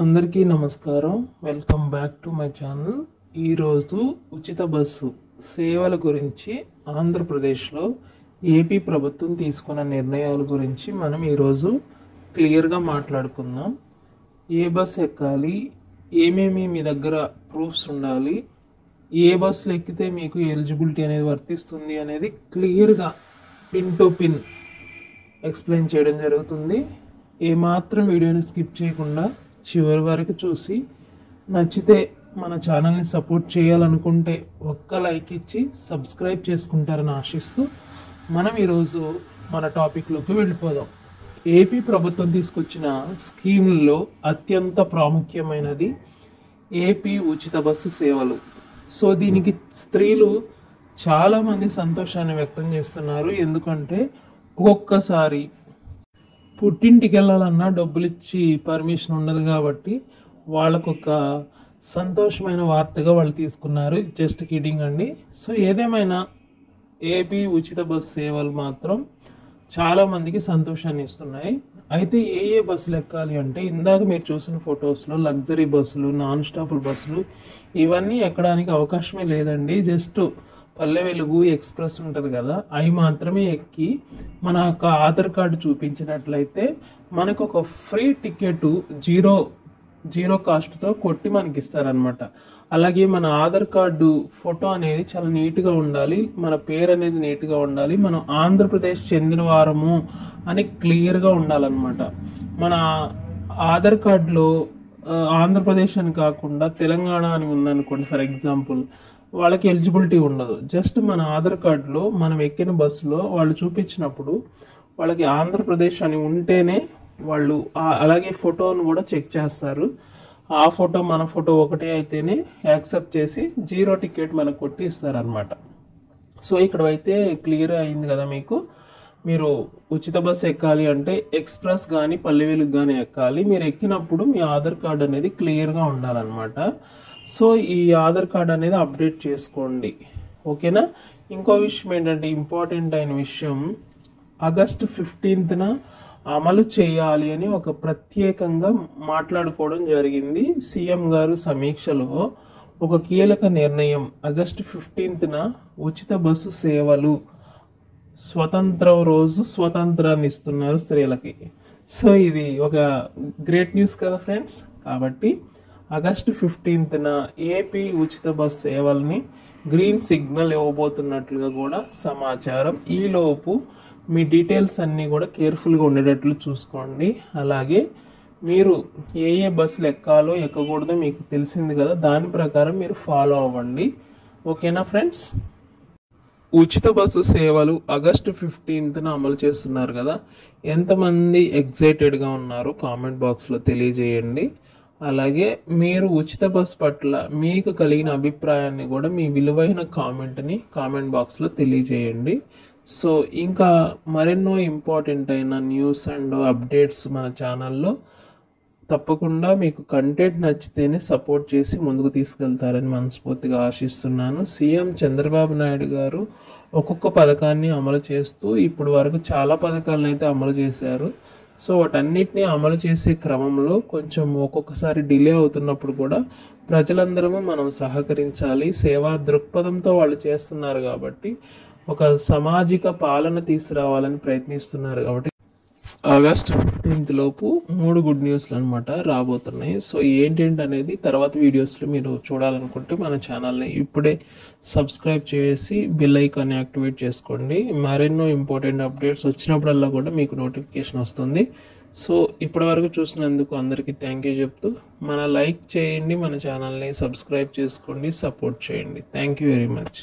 అందరికీ నమస్కారం. Welcome back to my channel. ఈరోజు ఉచిత బస్సు సేవల గురించి ఆంధ్రప్రదేశ్లో ఏపీ ప్రభుత్వం తీసుకున్న నిర్ణయాల గురించి మనం ఈరోజు క్లియర్గా మాట్లాడుకుందాం. ఏ బస్ ఎక్కాలి, ఏమేమి మీ దగ్గర ప్రూఫ్స్ ఉండాలి, ఏ బస్సులు ఎక్కితే మీకు ఎలిజిబిలిటీ అనేది వర్తిస్తుంది అనేది క్లియర్గా పిన్ టు పిన్ ఎక్స్ప్లెయిన్ చేయడం జరుగుతుంది. ఏమాత్రం వీడియోని స్కిప్ చేయకుండా చివరి వరకు చూసి నచ్చితే మన ఛానల్ని సపోర్ట్ చేయాలనుకుంటే ఒక్క లైక్ ఇచ్చి సబ్స్క్రైబ్ చేసుకుంటారని ఆశిస్తూ మనం ఈరోజు మన టాపిక్లోకి వెళ్ళిపోదాం. ఏపీ ప్రభుత్వం తీసుకొచ్చిన స్కీముల్లో అత్యంత ప్రాముఖ్యమైనది ఏపీ ఉచిత బస్సు సేవలు. సో దీనికి స్త్రీలు చాలామంది సంతోషాన్ని వ్యక్తం చేస్తున్నారు. ఎందుకంటే ఒక్కొక్కసారి పుట్టింటికి వెళ్ళాలన్నా డబ్బులు ఇచ్చి పర్మిషన్ ఉండదు కాబట్టి వాళ్ళకొక సంతోషమైన వార్తగా వాళ్ళు తీసుకున్నారు. జస్ట్ కిడింగ్ అండి. సో ఏదేమైనా ఏపీ ఉచిత బస్సు సేవలు మాత్రం చాలామందికి సంతోషాన్ని ఇస్తున్నాయి. అయితే ఏ బస్సులు ఎక్కాలి అంటే ఇందాక మీరు చూసిన ఫొటోస్లో లగ్జరీ బస్సులు, నాన్ స్టాపుల్ బస్సులు ఇవన్నీ ఎక్కడానికి అవకాశమే లేదండి. జస్ట్ పల్లె వెలుగు ఎక్స్ప్రెస్ ఉంటుంది కదా, అవి మాత్రమే ఎక్కి మన యొక్క ఆధార్ కార్డు చూపించినట్లయితే మనకు ఒక ఫ్రీ టికెట్ జీరో కాస్ట్తో కొట్టి మనకి ఇస్తారనమాట. అలాగే మన ఆధార్ కార్డు ఫోటో అనేది చాలా నీట్గా ఉండాలి, మన పేరు అనేది నీట్గా ఉండాలి, మనం ఆంధ్రప్రదేశ్ చెందిన వారము అని క్లియర్గా ఉండాలన్నమాట. మన ఆధార్ కార్డులో ఆంధ్రప్రదేశ్ అని కాకుండా తెలంగాణ అని ఉందనుకోండి, ఫర్ ఎగ్జాంపుల్, వాళ్ళకి ఎలిజిబిలిటీ ఉండదు. జస్ట్ మన ఆధార్ కార్డులో మనం ఎక్కిన బస్సులో వాళ్ళు చూపించినప్పుడు వాళ్ళకి ఆంధ్రప్రదేశ్ అని ఉంటేనే వాళ్ళు అలాగే ఫోటోను కూడా చెక్ చేస్తారు. ఆ ఫోటో మన ఫోటో ఒకటే అయితేనే యాక్సెప్ట్ చేసి జీరో టికెట్ మనకు కొట్టి ఇస్తారనమాట. సో ఇక్కడ అయితే క్లియర్ అయింది కదా మీకు. మీరు ఉచిత బస్సు ఎక్కాలి అంటే ఎక్స్ప్రెస్ కానీ పల్లె వెలుగు కానీ ఎక్కాలి. మీరు ఎక్కినప్పుడు మీ ఆధార్ కార్డు అనేది క్లియర్గా ఉండాలన్నమాట. సో ఈ ఆధార్ కార్డ్ అనేది అప్డేట్ చేసుకోండి, ఓకేనా. ఇంకో విషయం ఏంటంటే ఇంపార్టెంట్ అయిన విషయం, ఆగస్టు 15న అమలు చేయాలి అని ఒక ప్రత్యేకంగా మాట్లాడుకోవడం జరిగింది. సీఎం గారు సమీక్షలో ఒక కీలక నిర్ణయం, ఆగస్టు 15న ఉచిత బస్సు సేవలు, స్వతంత్ర రోజు స్వతంత్రాన్ని ఇస్తున్నారు స్త్రీలకి. సో ఇది ఒక గ్రేట్ న్యూస్ కదా ఫ్రెండ్స్. కాబట్టి ఆగస్టు 15న ఏపీ ఉచిత బస్ సేవల్ని గ్రీన్ సిగ్నల్ ఇవ్వబోతున్నట్లుగా కూడా సమాచారం. ఈలోపు మీ డీటెయిల్స్ అన్నీ కూడా కేర్ఫుల్గా ఉండేటట్లు చూసుకోండి. అలాగే మీరు ఏ బస్సులు ఎక్కాలో ఎక్కకూడదో మీకు తెలిసింది కదా, దాని ప్రకారం మీరు ఫాలో అవ్వండి, ఓకేనా ఫ్రెండ్స్. ఉచిత బస్సు సేవలు ఆగస్టు 15న అమలు చేస్తున్నారు కదా, ఎంతమంది ఎగ్జైటెడ్గా ఉన్నారు కామెంట్ బాక్స్లో తెలియజేయండి. అలాగే మీరు ఉచిత బస్ పట్ల మీకు కలిగిన అభిప్రాయాన్ని కూడా మీ విలువైన కామెంట్ బాక్స్లో తెలియజేయండి. సో ఇంకా మరెన్నో ఇంపార్టెంట్ అయిన న్యూస్ అండ్ అప్డేట్స్ మన ఛానల్లో తప్పకుండా మీకు కంటెంట్ నచ్చితేనే సపోర్ట్ చేసి ముందుకు తీసుకెళ్తారని మనస్ఫూర్తిగా ఆశిస్తున్నాను. సీఎం చంద్రబాబు నాయుడు గారు ఒక్కొక్క పథకాన్ని అమలు చేస్తూ ఇప్పుడు వరకు చాలా పథకాలను అయితే అమలు చేశారు. సో వాటన్నిటిని అమలు చేసే క్రమంలో కొంచెం ఒక్కొక్కసారి డిలే అవుతున్నప్పుడు కూడా ప్రజలందరము మనం సహకరించాలి. సేవా దృక్పథంతో వాళ్ళు చేస్తున్నారు కాబట్టి, ఒక సామాజిక పాలన తీసుకురావాలని ప్రయత్నిస్తున్నారు కాబట్టి ఆగస్టు 15 లోపు 3 గుడ్ న్యూస్లు అనమాట రాబోతున్నాయి. సో ఏంటేంటి అనేది తర్వాత వీడియోస్లో మీరు చూడాలనుకుంటే మన ఛానల్ని ఇప్పుడే సబ్స్క్రైబ్ చేసి బెల్ ఐకాన్ని యాక్టివేట్ చేసుకోండి. మరెన్నో ఇంపార్టెంట్ అప్డేట్స్ వచ్చినప్పుడల్లా కూడా మీకు నోటిఫికేషన్ వస్తుంది. సో ఇప్పటివరకు చూసినందుకు అందరికీ థ్యాంక్ యూ చెప్తూ లైక్ చేయండి, మన ఛానల్ని సబ్స్క్రైబ్ చేసుకోండి, సపోర్ట్ చేయండి. Thank you very much.